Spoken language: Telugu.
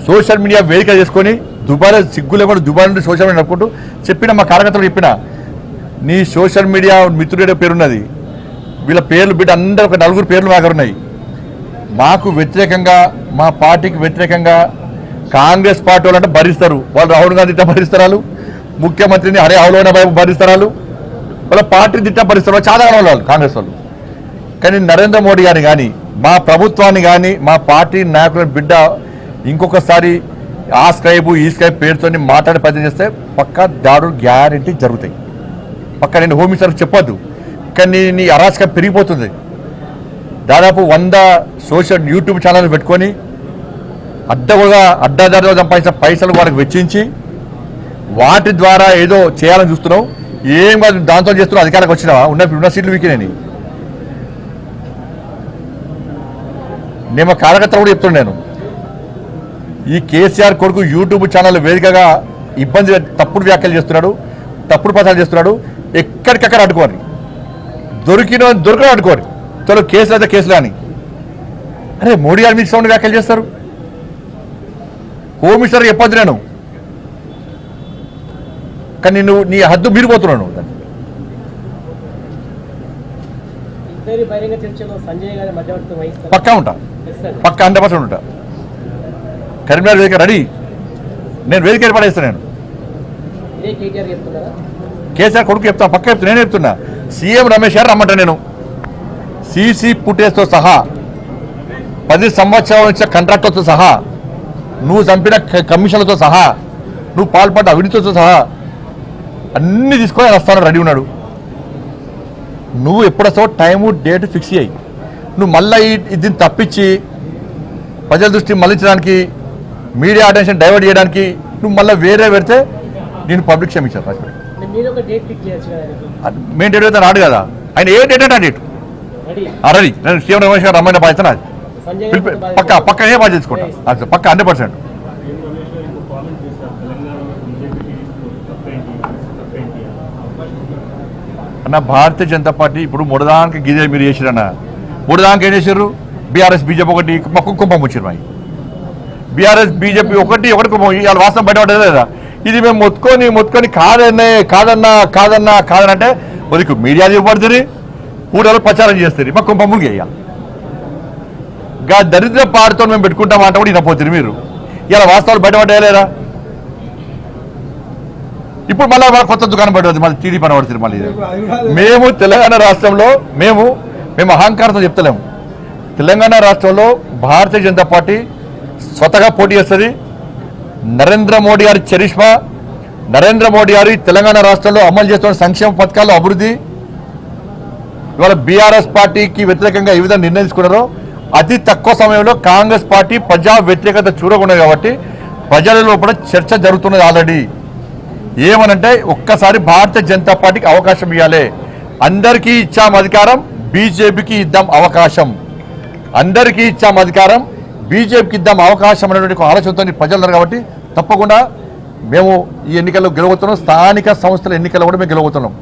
సోషల్ మీడియా వేదిక చేసుకొని దుబాయ్లో సిగ్గులే కూడా దుబాయ్ నుండి సోషల్ మీడియా నడుపుకుంటూ చెప్పిన మా కార్యకర్తలు చెప్పిన నీ సోషల్ మీడియా మిత్రుడే పేరున్నది, వీళ్ళ పేర్లు బిడ్డ అందరూ ఒక 4 పేర్లు మా దగ్గర ఉన్నాయి. మాకు వ్యతిరేకంగా మా పార్టీకి వ్యతిరేకంగా కాంగ్రెస్ పార్టీ వాళ్ళు అంటే భరిస్తారు. వాళ్ళు రాహుల్ గాంధీ తిట్ట భరిస్తారు, ముఖ్యమంత్రిని హరే అవలోన భరిస్తారు, వాళ్ళ పార్టీని తిట్ట భరిస్తారు. చాలా వాళ్ళు కాంగ్రెస్ వాళ్ళు. కానీ నరేంద్ర మోడీ గారిని కానీ మా ప్రభుత్వాన్ని కానీ మా పార్టీ నాయకుల బిడ్డ ఇంకొకసారి ఆ స్క్రైబు ఈ స్క్రైబ్ పేరుతో మాట్లాడే ప్రయత్నం చేస్తే పక్కా దాడులు గ్యారెంటీ జరుగుతాయి. పక్క నేను హోమ్ మినిస్టర్కి చెప్పొద్దు, కానీ నీ అరాచకం పెరిగిపోతుంది. దాదాపు 100 సోషల్ యూట్యూబ్ ఛానల్ పెట్టుకొని అడ్డదారిలో సంపాదించిన పైసలు వాళ్ళకి వెచ్చించి వాటి ద్వారా ఏదో చేయాలని చూస్తున్నావు. ఏం కాదు, దాంతో చేస్తున్నావు. అధికారికి వచ్చినావా? ఉన్న సీట్లు వీకినాయి. నేను కార్యకర్తలు కూడా చెప్తున్నాను, ఈ కేసీఆర్ కొడుకు యూట్యూబ్ ఛానల్ వేదికగా ఇబ్బంది తప్పుడు వ్యాఖ్యలు చేస్తున్నాడు, తప్పుడు ప్రచారం చేస్తున్నాడు. ఎక్కడికక్కడ అడ్డుకోని దొరికిన అడ్డుకోని చలో కేసులు అయితే కేసులు అని. అరే మోడీ గారు మీకు సౌండ్ వ్యాఖ్యలు చేస్తారు. హోమ్ మినిస్టర్ చెప్పొద్దు నేను, కానీ నువ్వు నీ హద్దు మీరిపోతున్నావు. పక్కా ఉంటా, పక్కా 100% ఉంటా. కరీంనగర్ వేదిక రెడీ, నేను వేదిక ఏర్పాటు నేను కేసీఆర్ కొడుకు చెప్తాను, పక్క చెప్తాను. నేను చెప్తున్నా సీఎం రమేష్ గారు రమ్మంటా. నేను సీసీ ఫుటేజ్తో సహా 10 సంవత్సరాల నుంచి కాంట్రాక్టర్తో సహా నువ్వు చంపిన కమిషన్లతో సహా నువ్వు పాల్పడ్డ అవినీతితో సహా అన్నీ తీసుకొని ఆయన వస్తాను రెడీ ఉన్నాడు. నువ్వు ఎప్పుడొస్తావో టైము డేట్ ఫిక్స్ అయ్యి నువ్వు మళ్ళీ దీన్ని తప్పించి ప్రజల దృష్టి మళ్లించడానికి మీడియా అటెన్షన్ డైవర్ట్ చేయడానికి నువ్వు మళ్ళీ వేరే పెడితే నేను పబ్లిక్ క్షమించాను. మెయిన్ డేట్ అయితే రాడు కదా ఆయన. ఏ డేట్ అంటే ఆ డేట్ రెడీ. నేను సీఎం రమేష్ గారు రమ్మని బాధ్యత పక్క పక్క ఏ బాధ్యత తీసుకుంటా పక్క 100%. అన్న భారతీయ జనతా పార్టీ ఇప్పుడు ముడదానికి గిదే మీరు చేసిరన్న ముడదానికి ఏం చేశారు? బీఆర్ఎస్ బీజేపీ ఒకటి కుంభం వచ్చారు. మా బీఆర్ఎస్ బీజేపీ ఒకటి కుంభం. ఇవాళ వాస్తవం బయటపడలేదు కదా. ఇది మేము మొత్తుకొని కాదనంటే ఉదికు మీడియా ఇవ్వబడుతుంది, ఊళ్ళో ప్రచారం చేస్తుంది. మా కుంభములు చేయాలి. దరిద్ర పాడుతో మేము పెట్టుకుంటామంటే కూడా వినపోతుంది మీరు. ఇలా వాస్తవాలు బయటపడలేరా? ఇప్పుడు మళ్ళీ కొత్త దుకాణం పడుతుంది, మళ్ళీ టీడీ పని పడుతుంది. మళ్ళీ మేము తెలంగాణ రాష్ట్రంలో మేము అహంకారంతో చెప్తలేము. తెలంగాణ రాష్ట్రంలో భారతీయ జనతా పార్టీ స్వతగా పోటీ చేస్తుంది. నరేంద్ర మోడీ గారి చరిష్మా, నరేంద్ర మోడీ గారి తెలంగాణ రాష్ట్రంలో అమలు చేస్తున్న సంక్షేమ పథకాల అభివృద్ధి, ఇవాళ బీఆర్ఎస్ పార్టీకి వ్యతిరేకంగా ఏ విధంగా నిర్ణయం తీసుకున్నారో అతి తక్కువ సమయంలో కాంగ్రెస్ పార్టీ ప్రజా వ్యతిరేకత చూడకున్నది. కాబట్టి ప్రజలలో కూడా చర్చ జరుగుతున్నది ఆల్రెడీ. ఏమనంటే ఒక్కసారి భారతీయ జనతా పార్టీకి అవకాశం ఇవ్వాలి. అందరికీ ఇచ్చాం అధికారం, బీజేపీకి ఇద్దాం అవకాశం. అందరికీ ఇచ్చాం అధికారం, బీజేపీకి ఇద్దాం అవకాశం అనేటువంటి ఆలోచనతో ప్రజలు ఉన్నారు. కాబట్టి తప్పకుండా మేము ఈ ఎన్నికల్లో గెలవబోతున్నాం. స్థానిక సంస్థల ఎన్నికల్లో కూడా మేము గెలవబోతున్నాం.